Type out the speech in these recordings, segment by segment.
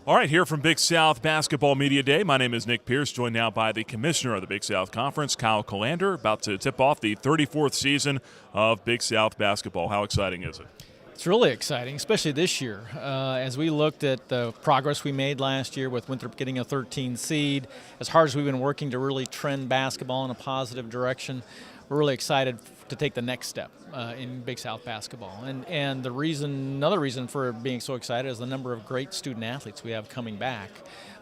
All right, here from Big South Basketball Media Day, my name is Nick Pierce, joined now by the commissioner of the Big South Conference, Kyle Kallander, about to tip off the 34th season of Big South basketball. How exciting is it? It's really exciting, especially this year. As we looked at the progress we made last year with Winthrop getting a 13 seed, as hard as we've been working to really trend basketball in a positive direction, we're really excited to take the next step in Big South basketball. And another reason for being so excited is the number of great student athletes we have coming back.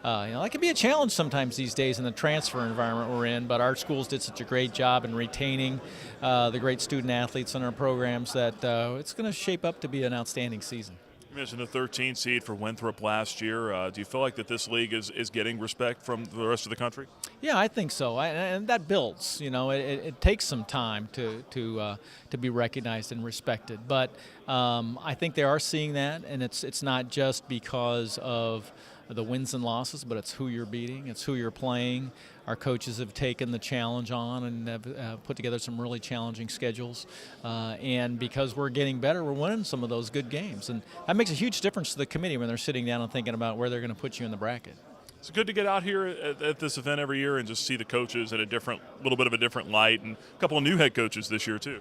That can be a challenge sometimes these days in the transfer environment we're in, but our schools did such a great job in retaining the great student athletes in our programs that it's going to shape up to be an outstanding season. You mentioned the 13 seed for Winthrop last year. Do you feel like that this league is getting respect from the rest of the country? Yeah, I think so, and that builds. It takes some time to be recognized and respected, but I think they are seeing that, and it's not just because of the wins and losses, but it's who you're beating, it's who you're playing. Our coaches have taken the challenge on and have put together some really challenging schedules. And because we're getting better, we're winning some of those good games. And that makes a huge difference to the committee when they're sitting down and thinking about where they're going to put you in the bracket. It's good to get out here at this event every year and just see the coaches in a little bit of a different light, and a couple of new head coaches this year too.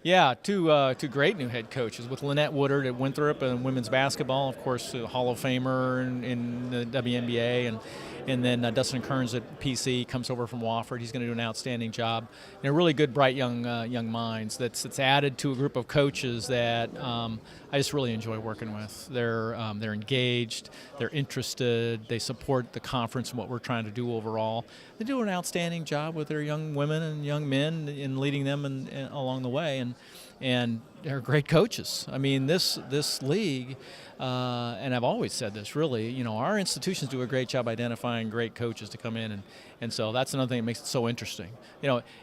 Yeah, two great new head coaches with Lynette Woodard at Winthrop and women's basketball, of course, a Hall of Famer in the WNBA, and then Dustin Kearns at PC comes over from Wofford. He's going to do an outstanding job. And they're really good, bright young minds that's added to a group of coaches that I just really enjoy working with. They're engaged, they're interested, they support the conference and what we're trying to do overall. They do an outstanding job with their young women and young men in leading them along the way, and they're great coaches. I mean, this league, and I've always said this, really, our institutions do a great job identifying great coaches to come in, and so that's another thing that makes it so interesting.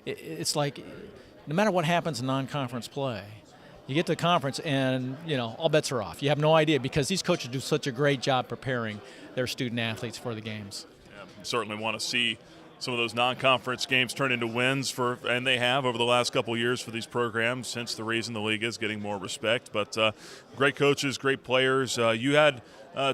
It's like no matter what happens in non-conference play, you get to the conference and, all bets are off. You have no idea because these coaches do such a great job preparing their student athletes for the games. Yeah, certainly want to see some of those non-conference games turn into wins and they have over the last couple of years for these programs, hence the reason the league is getting more respect. But great coaches, great players. You had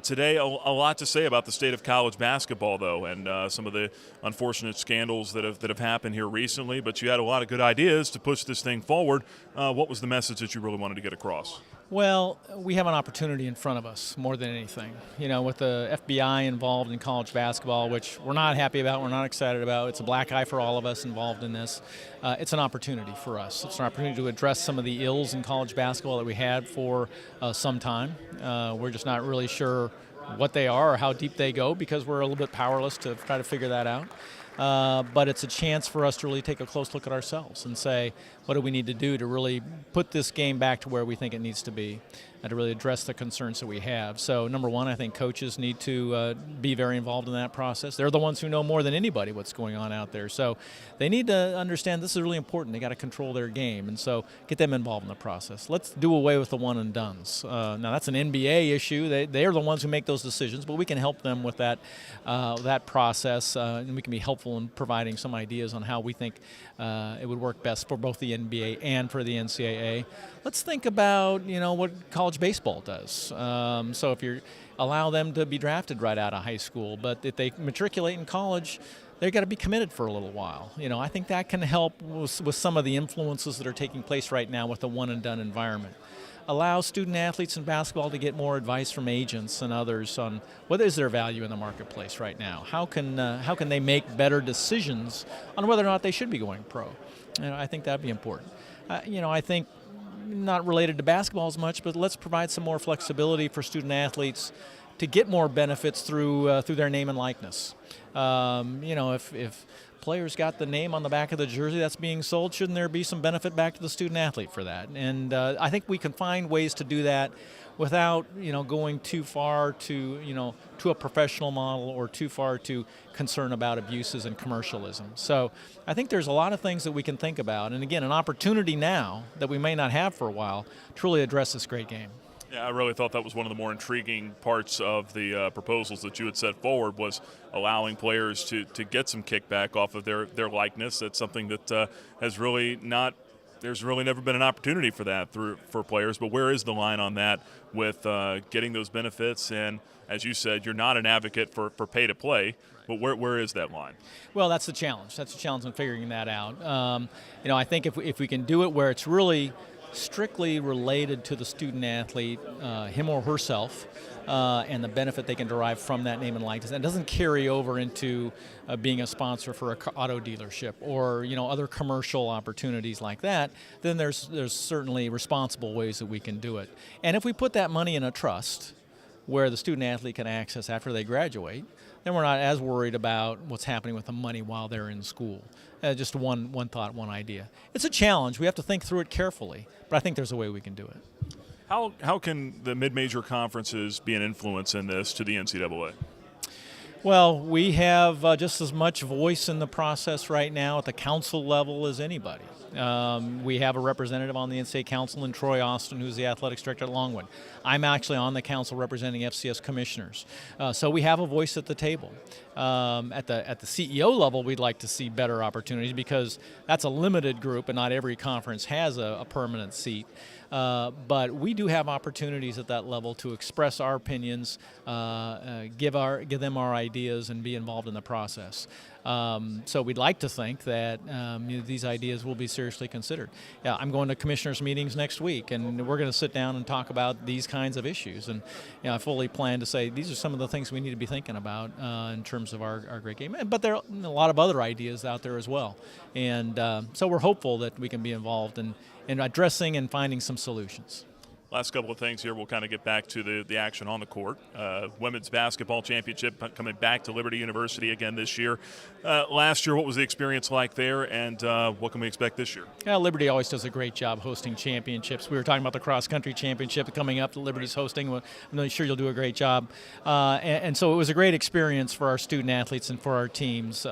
today a lot to say about the state of college basketball, though, and some of the unfortunate scandals that have happened here recently. But you had a lot of good ideas to push this thing forward. What was the message that you really wanted to get across? Well, we have an opportunity in front of us more than anything. With the FBI involved in college basketball, which we're not happy about, we're not excited about. It's a black eye for all of us involved in this. It's an opportunity for us. It's an opportunity to address some of the ills in college basketball that we had for some time. We're just not really sure what they are or how deep they go because we're a little bit powerless to try to figure that out. But it's a chance for us to really take a close look at ourselves and say, what do we need to do to really put this game back to where we think it needs to be and to really address the concerns that we have. So number one, I think coaches need to be very involved in that process. They're the ones who know more than anybody what's going on out there. So they need to understand this is really important. They got to control their game, and so get them involved in the process. Let's do away with the one and dones. Now that's an NBA issue. They are the ones who make those decisions, but we can help them with that process, and we can be helpful in providing some ideas on how we think it would work best for both the NBA and for the NCAA. Let's think about what college baseball does. So if you allow them to be drafted right out of high school, but if they matriculate in college, they've got to be committed for a little while. I think that can help with some of the influences that are taking place right now with the one and done environment. Allow student athletes in basketball to get more advice from agents and others on what is their value in the marketplace right now. How can they make better decisions on whether or not they should be going pro? I think that'd be important. I think not related to basketball as much, but let's provide some more flexibility for student athletes to get more benefits through their name and likeness. If players got the name on the back of the jersey that's being sold, shouldn't there be some benefit back to the student athlete for that? And I think we can find ways to do that without going too far to a professional model or too far to concern about abuses and commercialism. So I think there's a lot of things that we can think about, and again, an opportunity now that we may not have for a while to really address this great game. Yeah, I really thought that was one of the more intriguing parts of the proposals that you had set forward, was allowing players to get some kickback off of their likeness. That's something that has really not there's really never been an opportunity for that for players. But where is the line on that with getting those benefits? And as you said, you're not an advocate for pay to play, but where is that line? Well, that's the challenge. That's the challenge in figuring that out. I think if we can do it where it's really strictly related to the student athlete, him or herself, and the benefit they can derive from that name and likeness, and it doesn't carry over into being a sponsor for an auto dealership or other commercial opportunities like that, then there's certainly responsible ways that we can do it. And if we put that money in a trust where the student athlete can access after they graduate, then we're not as worried about what's happening with the money while they're in school. Just one thought, one idea. It's a challenge. We have to think through it carefully, but I think there's a way we can do it. How can the mid-major conferences be an influence in this to the NCAA? Well, we have just as much voice in the process right now at the council level as anybody. We have a representative on the NCAA Council in Troy Austin, who's the athletics director at Longwood. I'm actually on the council representing FCS commissioners. So we have a voice at the table. At the CEO level, we'd like to see better opportunities because that's a limited group and not every conference has a permanent seat. But we do have opportunities at that level to express our opinions, give them our ideas, and be involved in the process. So we'd like to think that these ideas will be seriously considered. Yeah, I'm going to commissioners' meetings next week, and we're going to sit down and talk about these kinds of issues. And I fully plan to say these are some of the things we need to be thinking about in terms of our great game. But there are a lot of other ideas out there as well. And so we're hopeful that we can be involved in addressing and finding some solutions. Last couple of things here. We'll kind of get back to the action on the court. Women's basketball championship coming back to Liberty University again this year. Last year, what was the experience like there, and what can we expect this year? Yeah, Liberty always does a great job hosting championships. We were talking about the cross-country championship coming up that Liberty's hosting. I'm really sure you'll do a great job. And so it was a great experience for our student athletes and for our teams.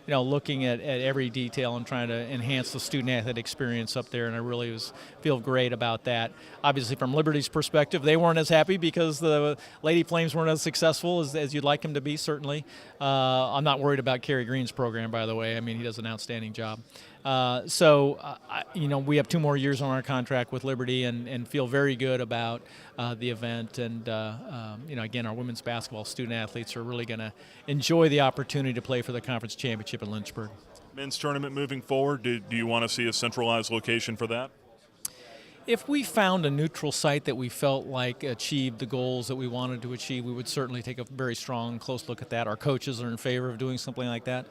Looking at every detail and trying to enhance the student-athlete experience up there, and I really feel great about that. Obviously, from Liberty's perspective, they weren't as happy because the Lady Flames weren't as successful as you'd like them to be, certainly. I'm not worried about Kerry Green's program, by the way. I mean, he does an outstanding job. We have 2 more years on our contract with Liberty and feel very good about the event. And, again, our women's basketball student athletes are really going to enjoy the opportunity to play for the conference championship in Lynchburg. Men's tournament moving forward, do you want to see a centralized location for that? If we found a neutral site that we felt like achieved the goals that we wanted to achieve, we would certainly take a very strong, close look at that. Our coaches are in favor of doing something like that.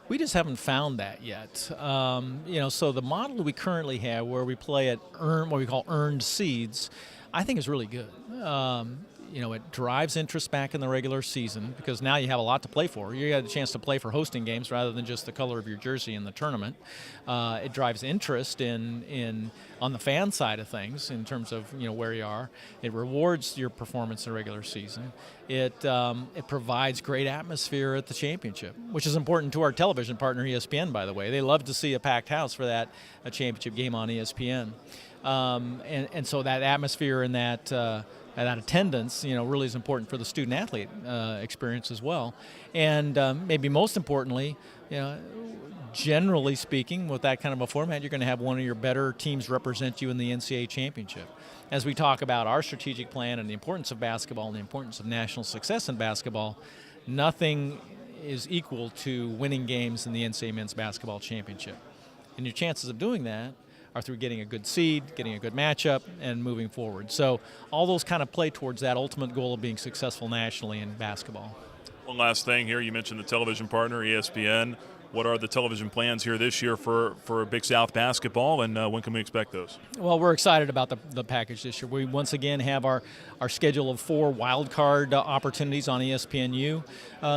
We just haven't found that yet. So the model that we currently have, where we play at what we call earned seeds, I think is really good. It drives interest back in the regular season because now you have a lot to play for. You have a chance to play for hosting games rather than just the color of your jersey in the tournament. It drives interest on the fan side of things in terms of where you are. It rewards your performance in the regular season. It provides great atmosphere at the championship, which is important to our television partner ESPN, by the way. They love to see a packed house for that championship game on ESPN. And so that atmosphere and that attendance, really is important for the student-athlete experience as well. And maybe most importantly, generally speaking, with that kind of a format, you're going to have one of your better teams represent you in the NCAA championship. As we talk about our strategic plan and the importance of basketball and the importance of national success in basketball, nothing is equal to winning games in the NCAA men's basketball championship. And your chances of doing that are through getting a good seed, getting a good matchup, and moving forward. So all those kind of play towards that ultimate goal of being successful nationally in basketball. One last thing here. You mentioned the television partner, ESPN. What are the television plans here this year for Big South basketball, and when can we expect those? Well, we're excited about the package this year. We once again have our schedule of 4 wild card opportunities on ESPNU.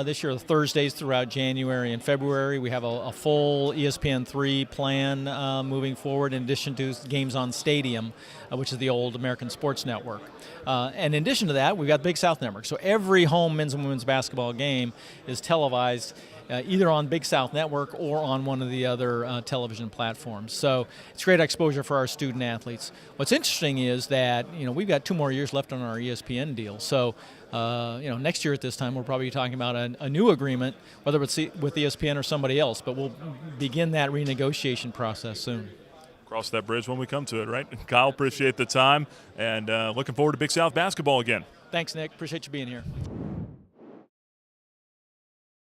This year, Thursdays throughout January and February. We have a full ESPN3 plan moving forward, in addition to games on Stadium, which is the old American Sports Network. And in addition to that, we've got Big South Network. So every home men's and women's basketball game is televised either on Big South Network or on one of the other television platforms. So it's great exposure for our student athletes. What's interesting is that we've got 2 more years left on our ESPN deal. So next year at this time we're probably talking about a new agreement, whether it's with ESPN or somebody else. But we'll begin that renegotiation process soon. Cross that bridge when we come to it, right? Kyle, appreciate the time, and looking forward to Big South basketball again. Thanks, Nick. Appreciate you being here.